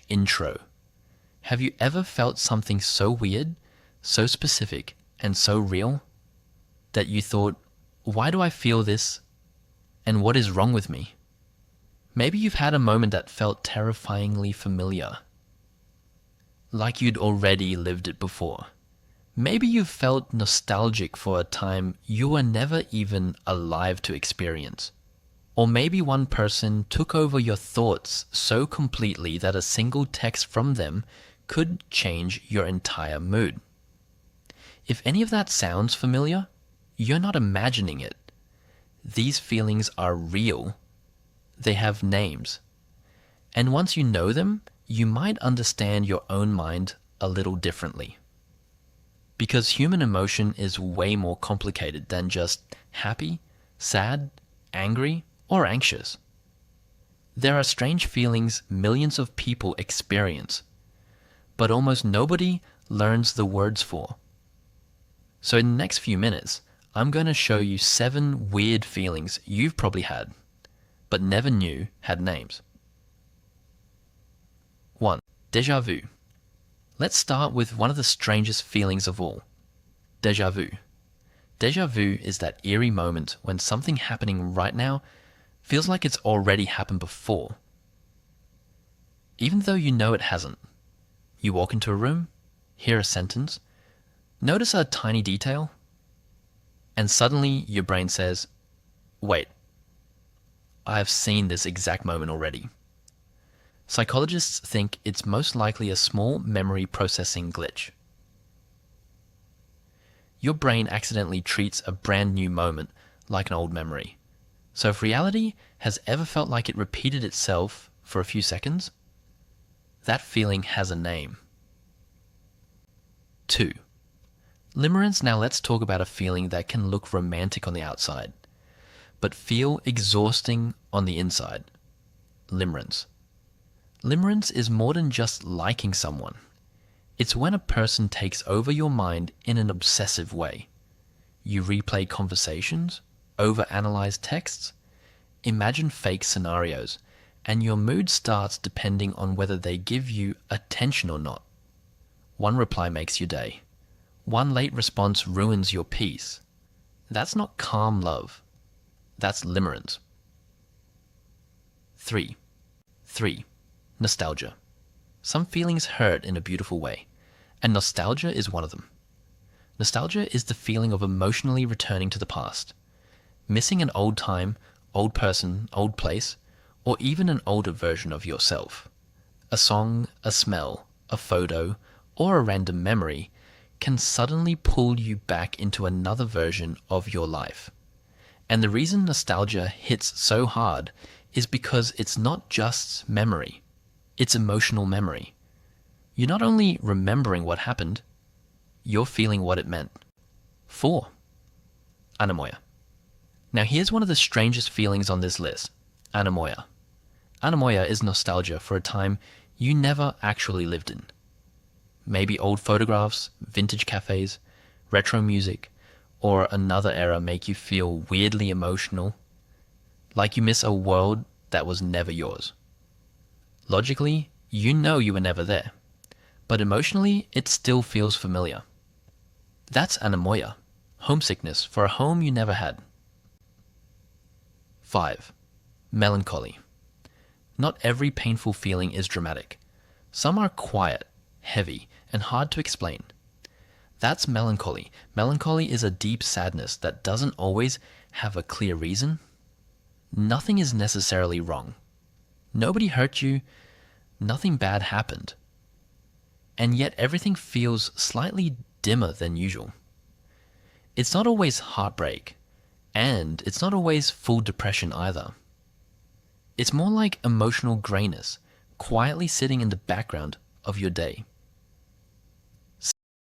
intro. Have you ever felt something so weird, so specific, and so real that you thought, why do I feel this and what is wrong with me? Maybe you've had a moment that felt terrifyingly familiar, like you'd already lived it before. Maybe you felt nostalgic for a time you were never even alive to experience. Or maybe one person took over your thoughts so completely that a single text from them could change your entire mood. If any of that sounds familiar, you're not imagining it. These feelings are real. They have names. And once you know them, you might understand your own mind a little differently. Because human emotion is way more complicated than just happy, sad, angry, or anxious. There are strange feelings millions of people experience, but almost nobody learns the words for. So in the next few minutes, I'm going to show you 7 weird feelings you've probably had, but never knew had names. 1. Déjà vu. Let's start with one of the strangest feelings of all, déjà vu. Déjà vu is that eerie moment when something happening right now feels like it's already happened before, even though you know it hasn't. You walk into a room, hear a sentence, notice a tiny detail, and suddenly your brain says, wait, I've seen this exact moment already. Psychologists think it's most likely a small memory processing glitch. Your brain accidentally treats a brand new moment like an old memory. So if reality has ever felt like it repeated itself for a few seconds, that feeling has a name. 2. Limerence. Now let's talk about a feeling that can look romantic on the outside, but feel exhausting on the inside. Limerence. Limerence is more than just liking someone. It's when a person takes over your mind in an obsessive way. You replay conversations, overanalyze texts, imagine fake scenarios, and your mood starts depending on whether they give you attention or not. One reply makes your day. One late response ruins your peace. That's not calm love. That's limerence. 3. Nostalgia. Some feelings hurt in a beautiful way, and nostalgia is one of them. Nostalgia is the feeling of emotionally returning to the past. Missing an old time, old person, old place, or even an older version of yourself. A song, a smell, a photo, or a random memory can suddenly pull you back into another version of your life. And the reason nostalgia hits so hard is because it's not just memory, it's emotional memory. You're not only remembering what happened, you're feeling what it meant. 4. Anemoia. Now here's one of the strangest feelings on this list, anemoia. Anemoia is nostalgia for a time you never actually lived in. Maybe old photographs, vintage cafes, retro music, or another era make you feel weirdly emotional, like you miss a world that was never yours. Logically, you know you were never there, but emotionally, it still feels familiar. That's anemoia, homesickness for a home you never had. 5. Melancholy. Not every painful feeling is dramatic. Some are quiet, heavy, and hard to explain. That's melancholy. Melancholy is a deep sadness that doesn't always have a clear reason. Nothing is necessarily wrong. Nobody hurt you. Nothing bad happened. And yet everything feels slightly dimmer than usual. It's not always heartbreak, and it's not always full depression either. It's more like emotional grayness, quietly sitting in the background of your day.